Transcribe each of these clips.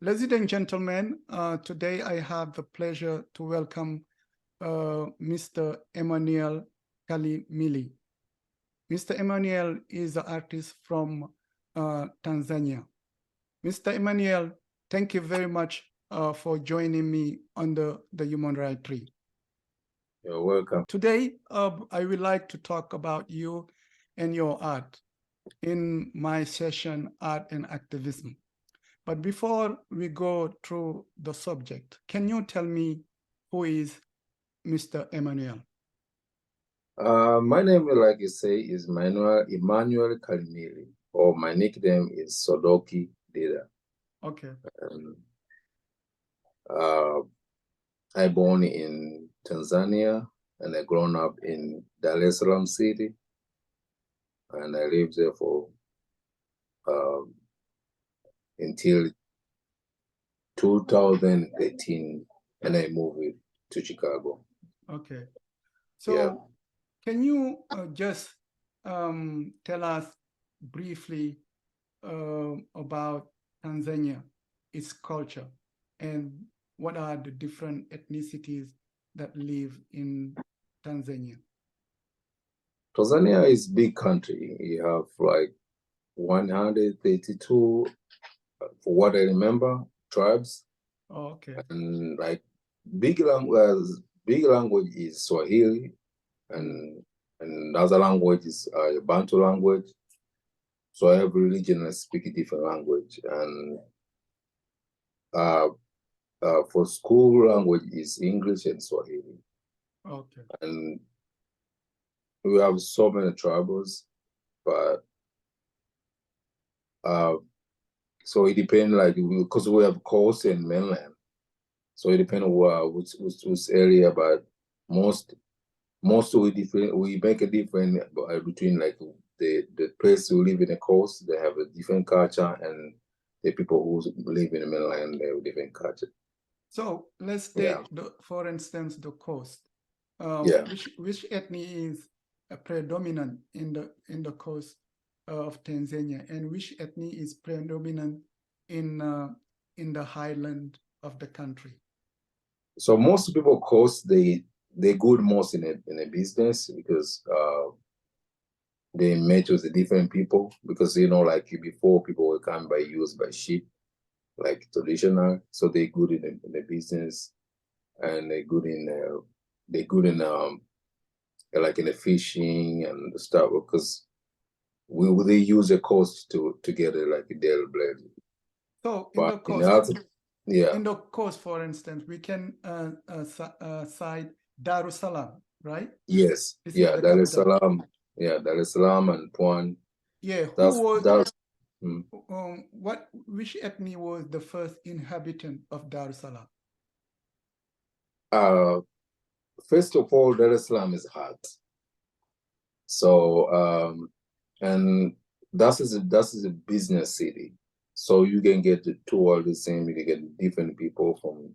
Ladies and gentlemen, today I have the pleasure to welcome Mr. Emmanuel Kalimili. Mr. Emmanuel is an artist from Tanzania. Mr. Emmanuel, thank you very much for joining me on the Human Rights Tree. You're welcome. Today, I would like to talk about you and your art in my session, Art and Activism. But before we go through the subject, can you tell me who is Mr. Emmanuel? My name, like you say, is Emmanuel Kalimili, or my nickname is Sodoki Dida. Okay. I born in Tanzania and I grown up in Dar es Salaam city, and I lived there for until 2018, and I moved to Chicago. Okay. So Yeah. can you just tell us briefly about Tanzania, its culture, and what are the different ethnicities that live in Tanzania? Tanzania is big country. You have like 132, for what I remember, tribes. Oh, okay. And like big language is Swahili, and other language is Bantu language. So every region speak a different language, and for school language is English and Swahili. Okay. And we have so many tribes, but so it depends, like, because we have coast and mainland. So it depends on which area, but most we make a difference between like the place who live in the coast, they have a different culture, and the people who live in the mainland, they have a different culture. So let's take, for instance, the coast. Which ethnic is predominant in the coast of Tanzania, and which ethnic is predominant in the highland of the country? So most people coast, they good most in a business, because they met with the different people, because like before, people were come by used by ship, like traditional. So they good in the business, and they good in like in the fishing and the stuff, because they use the coast to get it like a daily bread. So in the coast, yeah, in the coast, for instance, we can cite Dar es Salaam, right? yes, Dar es Salaam, Dar es Salaam and Pwan. Yeah, which ethnic was the first inhabitant of Dar es Salaam? First of all, Dar es Salaam is hot. So and that is a business city. So you can get the two all the same. You can get different people from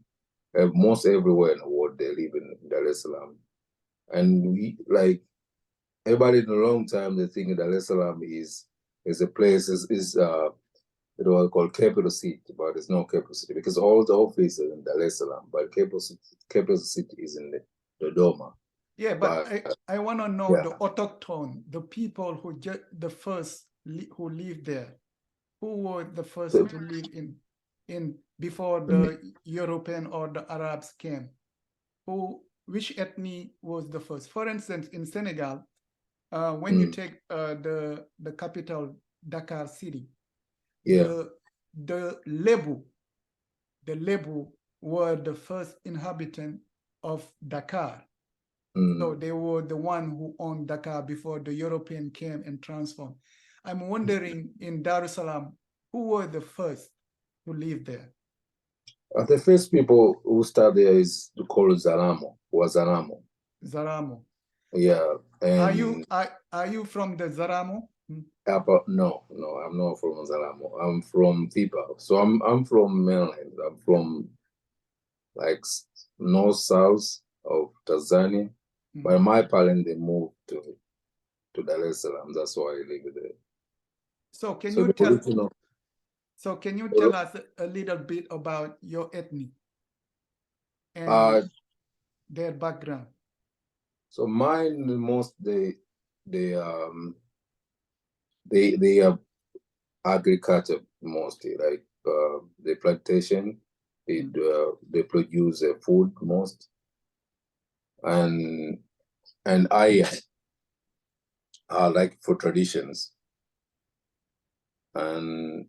most everywhere in the world. They live in Dar es Salaam, and we like everybody in a long time. They think Dar es Salaam is a place is it was called capital city, but it's not capital city, because all the offices are in Dar es Salaam, but capital city is in the Dodoma. Yeah, but I want to know the autochthone, the people who the first who lived there. Who were the first to live in before the European or the Arabs came? Which ethnic was the first? For instance, in Senegal, when you take the capital, Dakar city, the Lebu were the first inhabitant of Dakar. So they were the one who owned Dakar before the European came and transformed. I'm wondering, in Dar es Salaam, who were the first to live there? The first people who started there is called Zaramo. Zaramo. Yeah. And are you from the Zaramo? No, I'm not from Zaramo. I'm from Tipa. So I'm from mainland. I'm from like north south of Tanzania. But my parents, they moved to Dar es Salaam. That's why I live there. So can you tell? So can you tell us a little bit about your ethnic and their background? So mine, they are agriculture mostly, like the plantation. They produce food most, and I like for traditions, and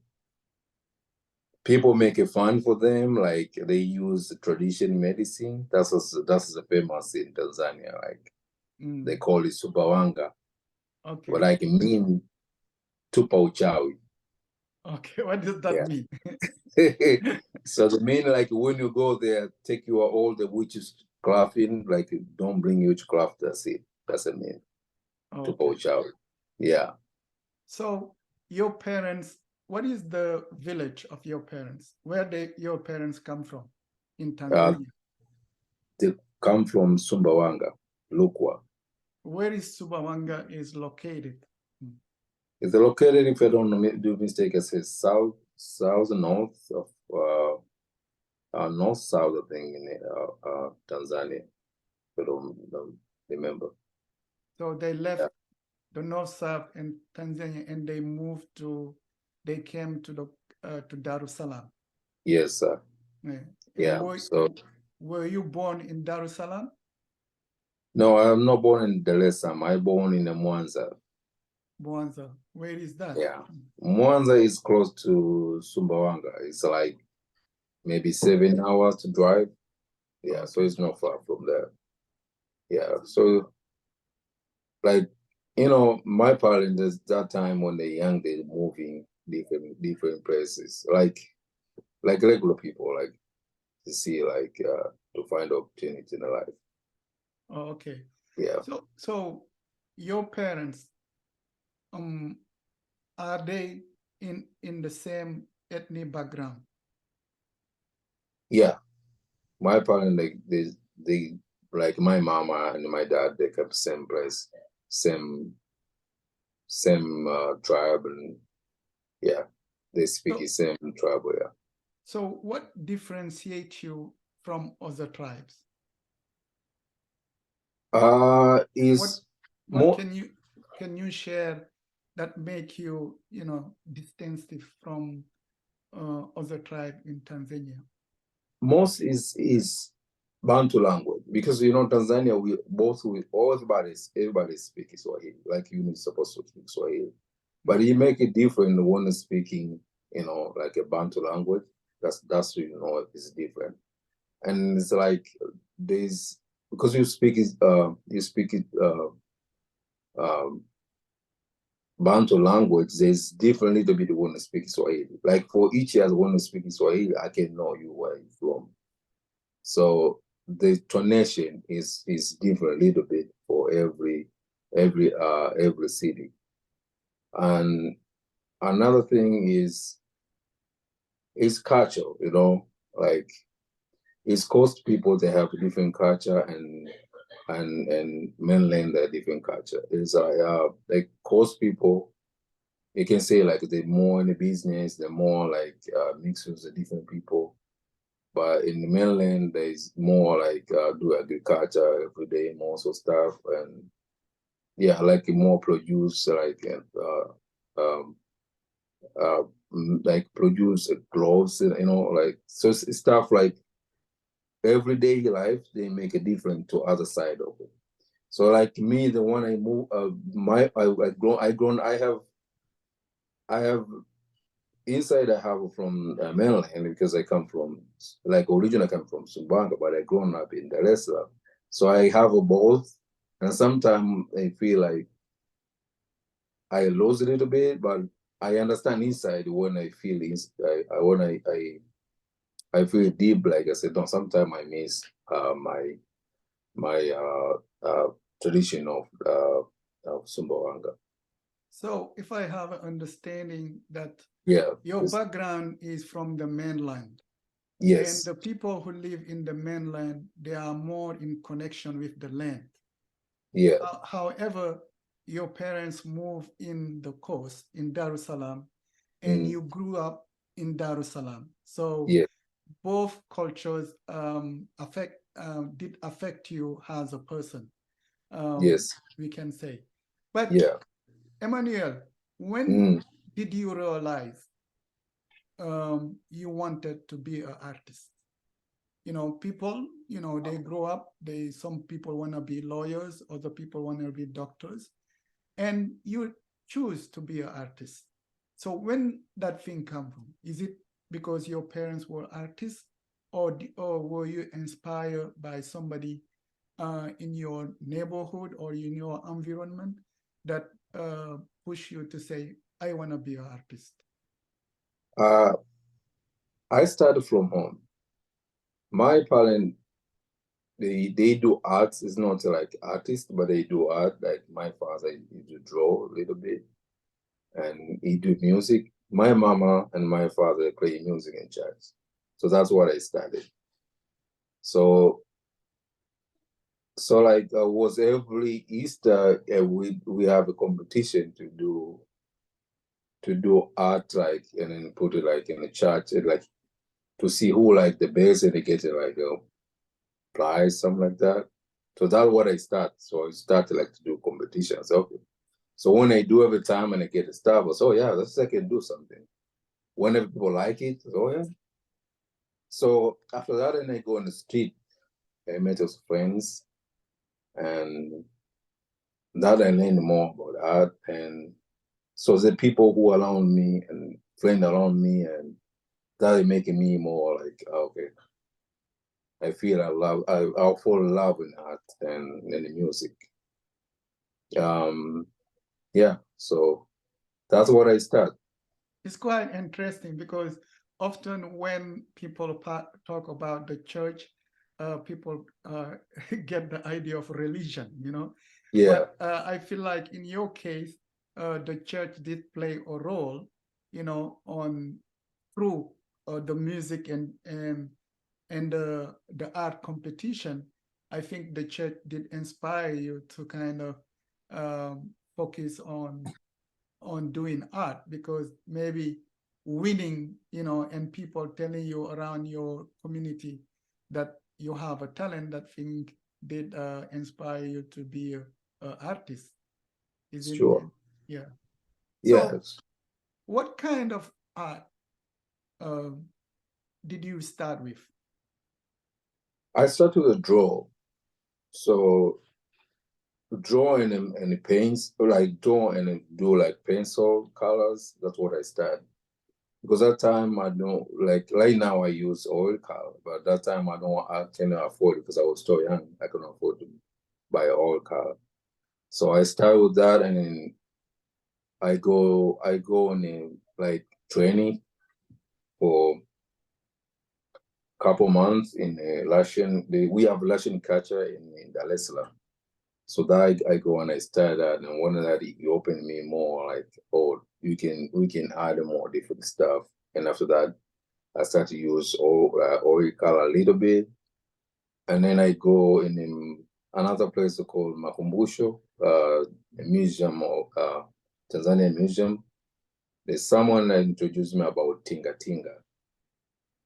people make it fun for them. Like they use tradition medicine. That's famous in Tanzania. Like they call it subawanga. Okay. But like mean tupa uchawi. Okay, what does that mean? So the mean like when you go there, take your all the witches craft like don't bring witchcraft. That's it. That's a mean. Okay. Tupa uchawi. Yeah. So your parents, what is the village of your parents? Where your parents come from in Tanzania? They come from Sumbawanga, Lukwa. Where is Sumbawanga is located? It's located, if I don't do mistake, it says south north of north south, I think, in Tanzania. If I don't remember. So they left the north south in Tanzania and they came to Dar es Salaam. Yes, sir. Yeah. Were you born in Dar es Salaam? No, I'm not born in Dar es Salaam. I born in Mwanza. Mwanza. Where is that? Yeah. Mwanza is close to Sumbawanga. It's like maybe 7 hours to drive. Yeah, okay. So it's not far from there. Yeah, so like, my parents at that time when they're young, they're moving different places, like regular people, like to see, like to find opportunity in life. Oh, okay. Yeah. So your parents, are they in the same ethnic background? Yeah, my parents, like they like my mama and my dad, they kept same place, same tribe, and yeah, they speak the same tribe. Yeah. So what differentiates you from other tribes? What can you share that make you distinctive from other tribe in Tanzania? Most is Bantu language, because Tanzania, everybody speaks Swahili, like you're supposed to speak Swahili, but you make it different when speaking like a Bantu language. That's it's different, and it's like there's, because you speak it Bantu language, there's different little bit when to speak Swahili. Like for each year when to speak Swahili, I can know you where you're from. So the tonation is different a little bit for every city. And another thing is culture, like it's Coast people, they have a different culture, and mainland a different culture. It's like Coast people, you can say like they're more in the business, they're more like mixed with the different people. But in the mainland, there's more like do agriculture every day, most of stuff, and yeah, like more produce, like produce clothes, like so it's stuff like everyday life. They make it different to other side of it. So like me, the one I move, I have inside I have from mainland, because I come from, like originally I come from Sumbanga, but I grown up in Dar es Salaam. So I have both, and sometimes I feel like I lose a little bit, but I understand inside when I feel when I feel deep. Like I said, no, sometimes I miss my tradition of Sumbawanga. So if I have an understanding that your background is from the mainland, yes, and the people who live in the mainland, they are more in connection with the land. Yeah. However, your parents moved in the coast in Dar es Salaam, and you grew up in Dar es Salaam. So Yeah. both cultures did affect you as a person. Yes. We can say. But Yeah. Emmanuel, when did you realize you wanted to be an artist? People, they grow up, some people want to be lawyers, other people want to be doctors, and you choose to be an artist. So when that thing come from, is it because your parents were artists, or were you inspired by somebody in your neighborhood or in your environment that push you to say, I want to be an artist? I started from home. My parents, they do arts. It's not like artists, but they do art. Like my father, he do draw a little bit, and he do music. My mama and my father play music in church, so that's what I started. So like was every Easter we have a competition to do art, like, and then put it like in the church, and like to see who like the best, and they get it like a prize, something like that. So that's what I start. So I started like to do competitions. Okay. So when I do every time and I get a star, I was, oh yeah, that's I can do something. Whenever people like it, oh yeah. So after that, then I go on the street. I met with friends, and that I learned more about art. And so the people who are around me and friends around me, and that is making me more like, okay, I feel I'll fall in love in art and in the music. Yeah, so that's what I start. It's quite interesting because often when people talk about the church, people get the idea of religion. Yeah, But I feel like in your case, the church did play a role, on through the music and the art competition. I think the church did inspire you to kind of focus on doing art, because maybe winning, and people telling you around your community that you have a talent, that thing did inspire you to be a artist, isn't it? sure. Yeah. So Yes. what kind of art um, did you start with? I started to draw. So draw and the paints, like draw and do like pencil colors. That's what I started. Because that time I don't, like right now I use oil color, but that time I cannot afford it because I was still young. I couldn't afford to buy oil color. So I started with that, and then I go on a like training for a couple months in Russian. We have Russian culture in Dar es Salaam. So that I go and I started that, and one of that he opened me more like, oh, we can add more different stuff. And after that, I started to use oil color a little bit, and then I go in another place called Makumbusho, a museum of Tanzanian museum. There's someone that introduced me about Tinga Tinga.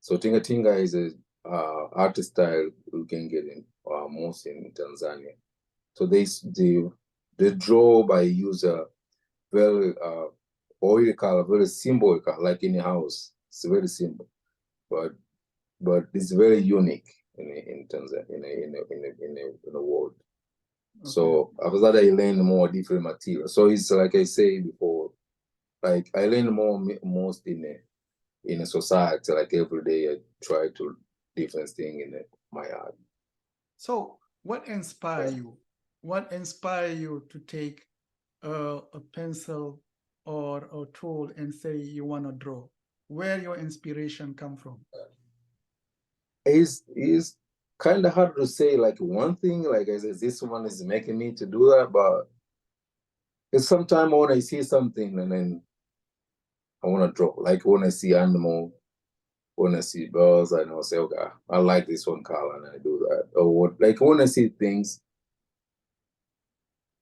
So Tinga Tinga is a art style you can get in most in Tanzania. So they draw by use a very oil color, very simple color, like in a house. It's very simple, but it's very unique in Tanzania, in the world. Okay. So after that, I learned more different materials. So it's like I say before, like I learn most in a society. Like every day, I try to different thing in my art. So what inspired you? What inspired you to take a pencil or a tool and say you want to draw? Where your inspiration come from? It's kind of hard to say like one thing. Like I said, this one is making me to do that, but it's sometimes when I see something and then I want to draw. Like when I see animal, when I see birds, I know, say, okay, I like this one color, and I do that. Or what, like when I see things,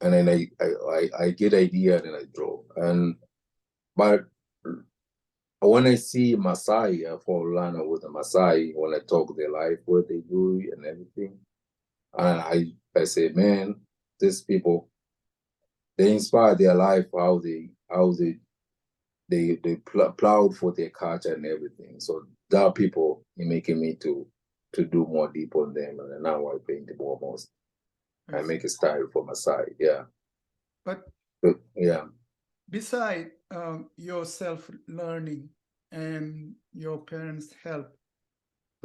and then I get idea and then I draw. And but when I see Masai, I fall in love with the Masai, when I talk their life, what they do and everything. And I say, man, these people, they inspire their life, how they plowed for their culture and everything. So there are people making me to do more deep on them, and now I paint more most. I make a style for Masai, yeah. But yeah. Beside your self-learning and your parents' help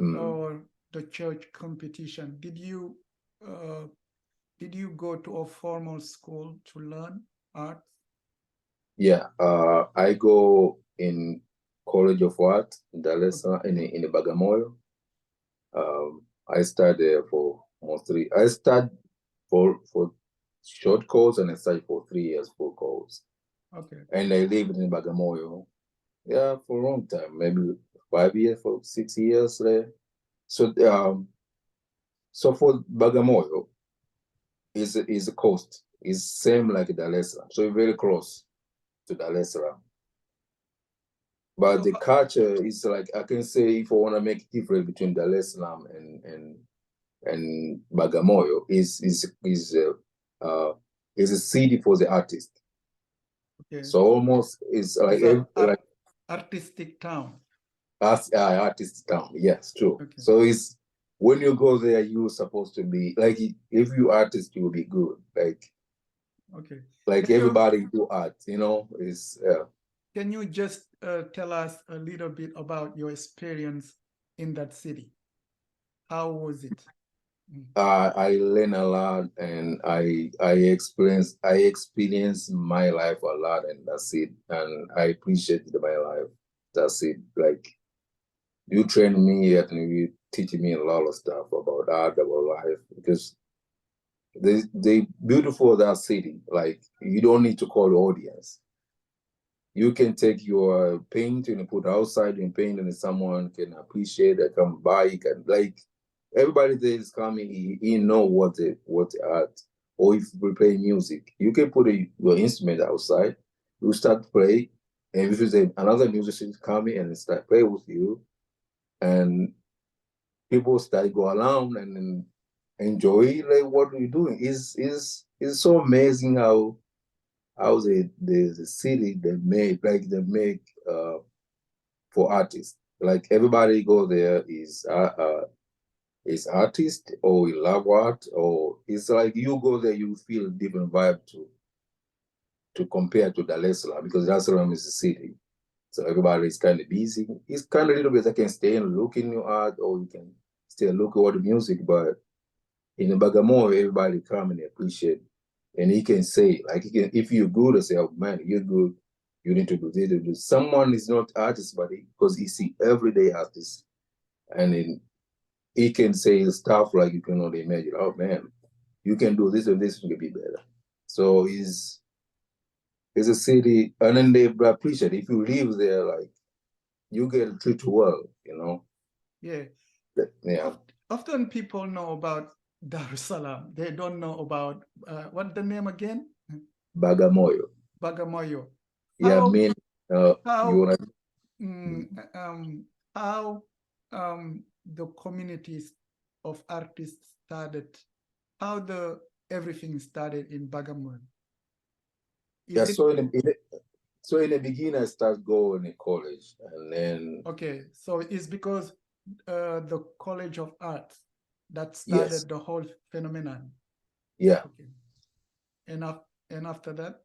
or the church competition, did you go to a formal school to learn art? Yeah, I go in College of Art in Dar es Salaam, in Bagamoyo. I studied there for almost 3. I studied for short course, and I studied for 3 years full course. Okay. And I lived in Bagamoyo, yeah, for a long time, maybe 5 years, for 6 years there. So so for Bagamoyo is a coast. It's same like Dar es Salaam, so very close to Dar es Salaam. But so the culture is like, I can say, if I want to make a difference between Dar es Salaam and Bagamoyo, is a city for the artist. Okay. So almost it's like artistic town. Artist town, yes, true. Okay. So it's when you go there, you're supposed to be like, if you artist, you will be good. Like, okay, like everybody do art, you know. Is can you just tell us a little bit about your experience in that city? How was it? I learned a lot, and I experienced my life a lot, and that's it. And I appreciated my life. That's it. Like, you train me and you teach me a lot of stuff about art, about life, because the beautiful of that city, like, you don't need to call the audience. You can take your paint and put outside and paint, and someone can appreciate it, come by, can, like, everybody that is coming, he know what the art. Or if we play music, you can put your instrument outside, you start to play, and if there's another musician coming and start play with you, and people start go around and enjoy, like, what we're doing. Is so amazing how the city they make for artists. Like, everybody go there is artist, or you love art, or it's like you go there, you feel different vibe to compare to Dar es Salaam, because Dar es Salaam is a city. So everybody is kind of busy. It's kind of a little bit, I can stay and look in your art, or you can stay and look at all the music, but in Bagamoyo, everybody come and appreciate. And he can say, like, if you're good, I say, oh man, you're good, you need to do this. Someone is not artist, but because he see everyday artists, and then he can say stuff like you cannot imagine. Oh man, you can do this and this can be better. So it's a city, and then they appreciate if you live there, like, you get treated well, you know. Yeah. Yeah. Often people know about Dar es Salaam. They don't know about what the name again? Bagamoyo. Bagamoyo. Yeah, how, mean how the communities of artists started, how everything started in Bagamoyo. Yeah, so in the beginning, I started going to college, and then. Okay, so it's because the College of Arts that started the whole phenomenon. Yeah. Okay. And after that.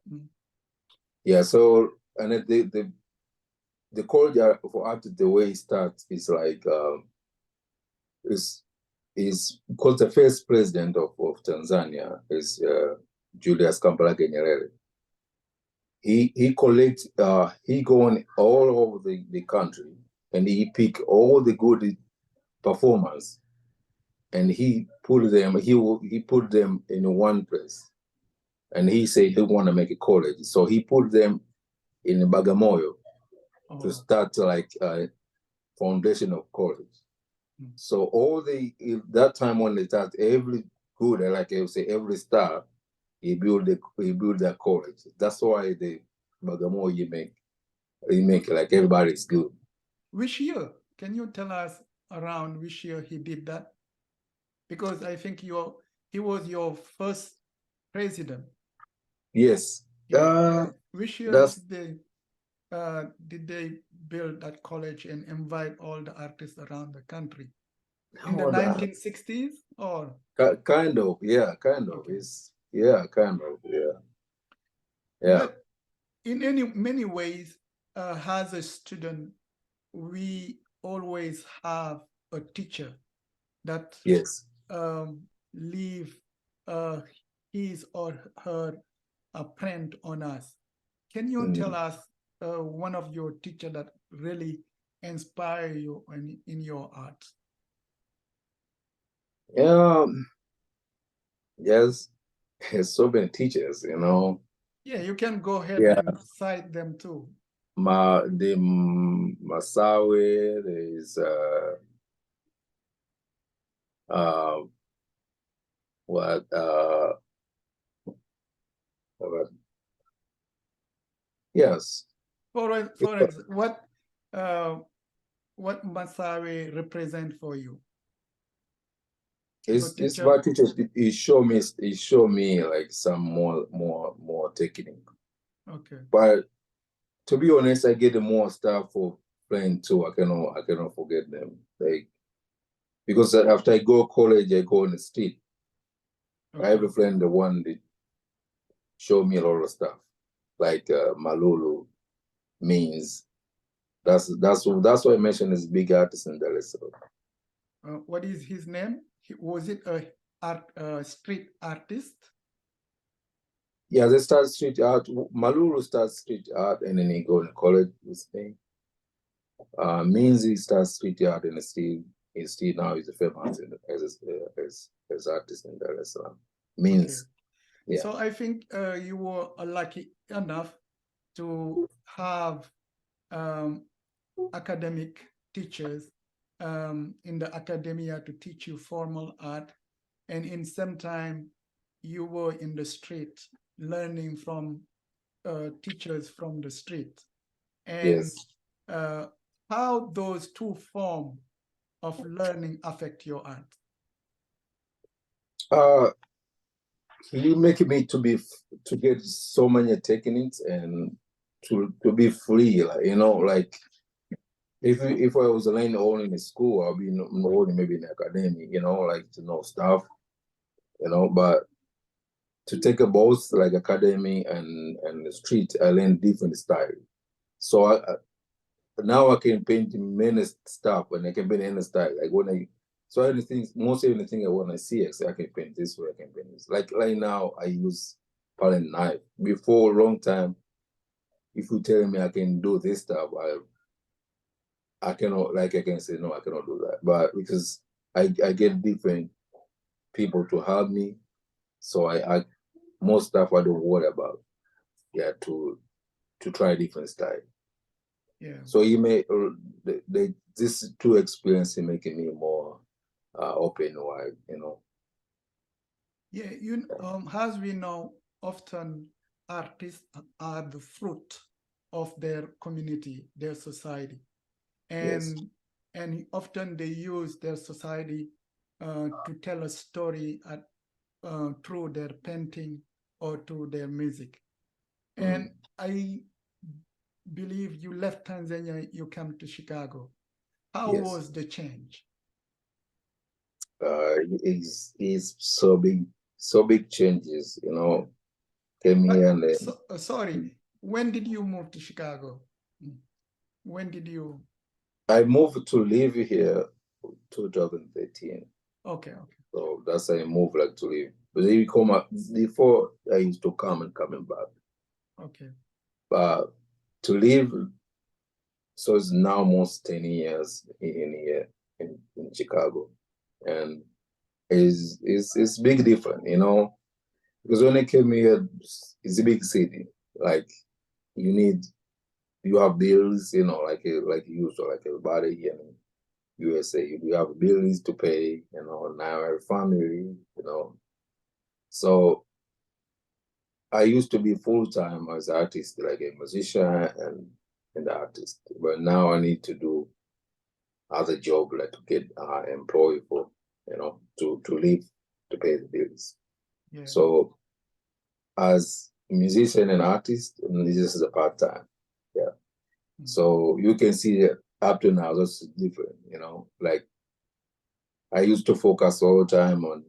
Yeah. So, and the College for Art, the way it starts is like is because the first president of Tanzania is Julius Kambarage Nyerere. He collects, he going all over the country, and he pick all the good performers, and he put them in one place, and he said he want to make a college, so he put them in Bagamoyo to start like a foundation of college. So that time when they start, every good, like I would say, every star, he built their college. That's why the Bagamoyo make He make it like everybody's good. Which year? Can you tell us around which year he did that? Because I think he was your first president. Yes. Yeah. Which year That's did they build that college and invite all the artists around the country? In the oh, 1960s or? kind of, yeah, kind of. Okay. It's yeah, kind of, yeah. Yeah. But in many ways, as a student, we always have a teacher that Yes. leave his or her print on us. Can you tell us one of your teacher that really inspire you in your art? Yes. There's so many teachers, you know. Yeah, you can go ahead Yeah. and cite them too. The Masawe, there is what yes. For instance, what Masawe represent for you? It's my teacher. He show me like some more technique. Okay. But to be honest, I get the more stuff for playing too. I cannot forget them. Like because after I go college, I go on the street. Okay. I have a friend, the one that showed me a lot of stuff, like Malulu means. That's why I mentioned this big artist in Dar es Salaam. What is his name? Was it a street artist? Yeah, they start street art. Malulu starts street art, and then he go to college with me. Means he starts street art, and he's still now he's a famous as artist in Dar es Salaam. Means, okay. Yeah. So I think you were lucky enough to have academic teachers in the academia to teach you formal art, and in some time you were in the street learning from teachers from the street. And yes. How those two forms of learning affect your art? He making me to get so many techniques and to be free, like, you know, like if I was learning only in school, I'll be only maybe in the academy, you know, like to know stuff, you know, but to take a both like academy and the street, I learn different style. So now I can paint many stuff and I can paint any style. Like most anything I want to see, I can paint this way, I can paint this. Like right now, I use palette knife. Before a long time, if you tell me I can do this stuff, I cannot, like I can say, no, I cannot do that. But because I get different people to help me, so I most stuff I don't worry about. Yeah, to try different style. Yeah. So you may this two experiences making me more open wide, you know. Yeah, as we know, often artists are the fruit of their community, their society, and yes. And often they use their society to tell a story through their painting or through their music. And I believe you left Tanzania, you came to Chicago. How yes. was the change? It's so big changes, you know. Came here and then, sorry, when did you move to Chicago? When did you? I moved to live here 2013. Okay. So that's how I moved like to live. But then before I used to coming back. Okay. But to live, so it's now almost 10 years in here in Chicago. And it's big difference, you know, because when I came here, it's a big city. Like you have bills, you know, like you, so like everybody here in USA, you have bills to pay, you know, now I have family, you know. So I used to be full-time as an artist, like a musician, and and the artist. But now I need to do other job, like to get employed for, to live, to pay the bills. Yeah. So as a musician and artist, this is a part-time. Yeah. So you can see that up to now that's different, like I used to focus all the time on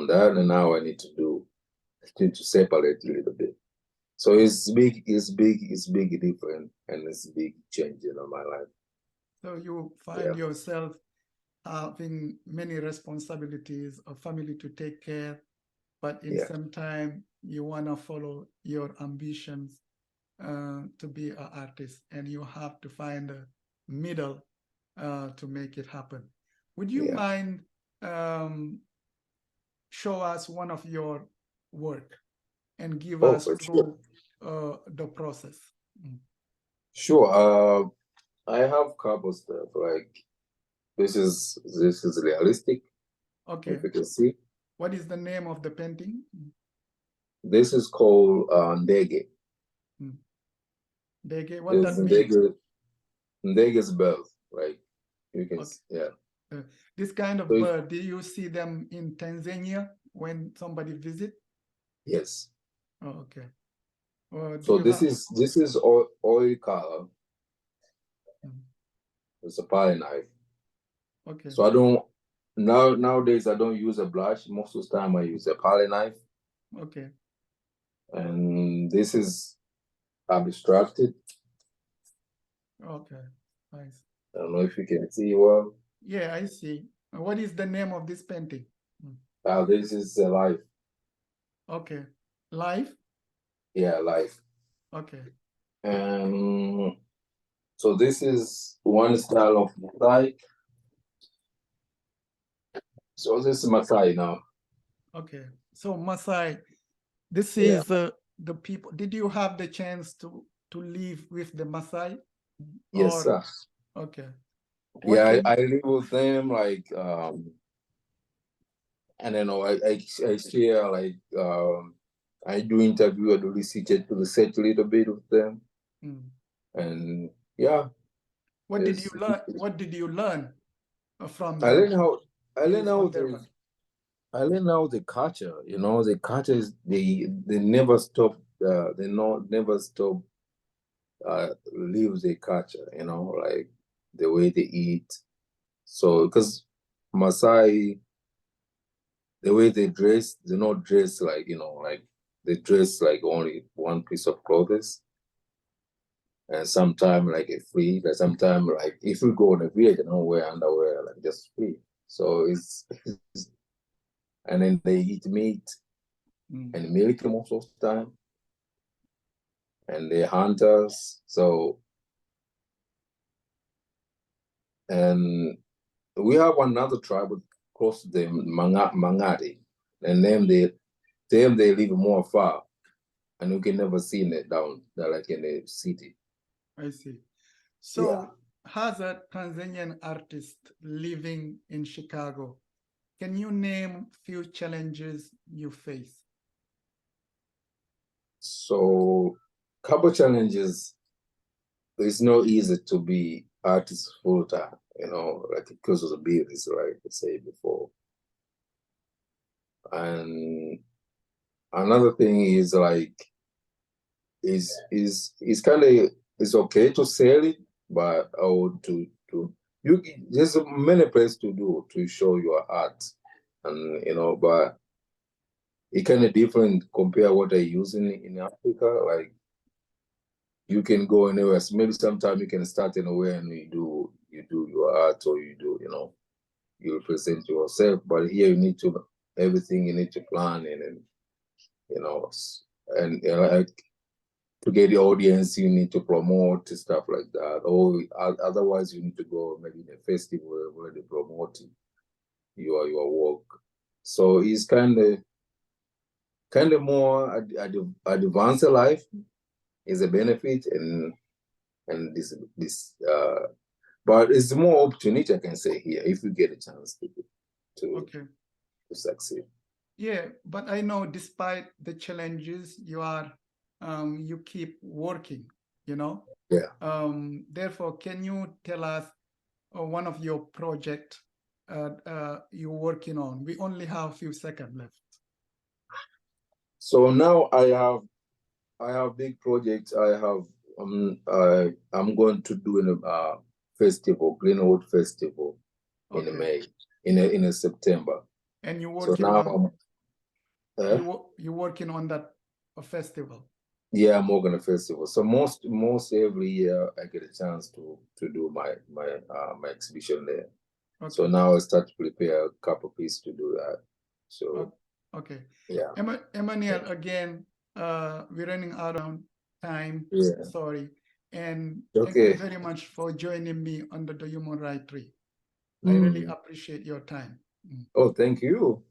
that, and now I need to separate a little bit. So it's big different, and it's a big change in my life. So you find yourself having many responsibilities, a family to take care, but in some time you want to follow your ambitions to be an artist, and you have to find a middle to make it happen. Would you mind show us one of your work and give us through the process? Sure. I have couple stuff, like this is realistic. Okay. If you can see. What is the name of the painting? This is called Ndege. Ndege, what does that mean? Ndege's bird, like you can see, This kind of bird, do you see them in Tanzania when somebody visit? Yes. Oh, okay. So this is oil color. It's a palette knife. Okay. So nowadays I don't use a brush. Most of the time I use a palette knife. Okay. And this is abstracted. Okay. Nice. I don't know if you can see well. Yeah, I see. What is the name of this painting? This is Life. Okay. Life? Yeah, Life. Okay. And so this is one style of Maasai. So this is Maasai now. Okay. So Maasai, this is the people. Did you have the chance to live with the Maasai? Yes, sir. Okay. I live with them, like and I share, like I do interview, I do research a little bit with them. And yeah. What did you learn? What did you learn from them? I learned how the culture, the culture is they never stop never stop leave the culture, like the way they eat. So because Maasai, the way they dress, they not dress like, like they dress like only one piece of clothes. And sometimes like a free, like sometimes like if we go on a village, they don't wear underwear, like just free. So it's and then they eat meat and milk most of the time. And they're hunters. So and we have another tribe close to them, Mangati, and them they live more far, and you can never see it down there like in the city. I see. So as a Tanzanian artist living in Chicago, can you name few challenges you face? So couple challenges. It's not easy to be artist full time, like because of the bills, right? I said before. And another thing is like is kind of, it's okay to sell it, but there's many places to show your art, and but it kind of different compare what I use in Africa. Like you can go anywhere. So maybe sometimes you can start anywhere and you do your art, or you represent yourself. But here you need to everything, you need to plan and like to get the audience, you need to promote stuff like that. Or otherwise, you need to go maybe in a festival where they promote your work. So it's kind of more advanced life is a benefit, and this but it's more opportunity, I can say, here if you get a chance to succeed. Yeah, but I know despite the challenges, you keep working, Therefore, can you tell us one of your projects you're working on? We only have a few seconds left. So now I have big projects. I'm going to do a festival, Greenwood Festival, in May, in a September. And you're working you're working on that festival. Yeah, I'm working a festival. So most every year I get a chance to do my exhibition there. So now I start to prepare a couple pieces to do that. So yeah. Emmanuel, again, we're running out of time. Sorry. And thank you very much for joining me under the Human Rights Tree. I really appreciate your time. Oh, thank you.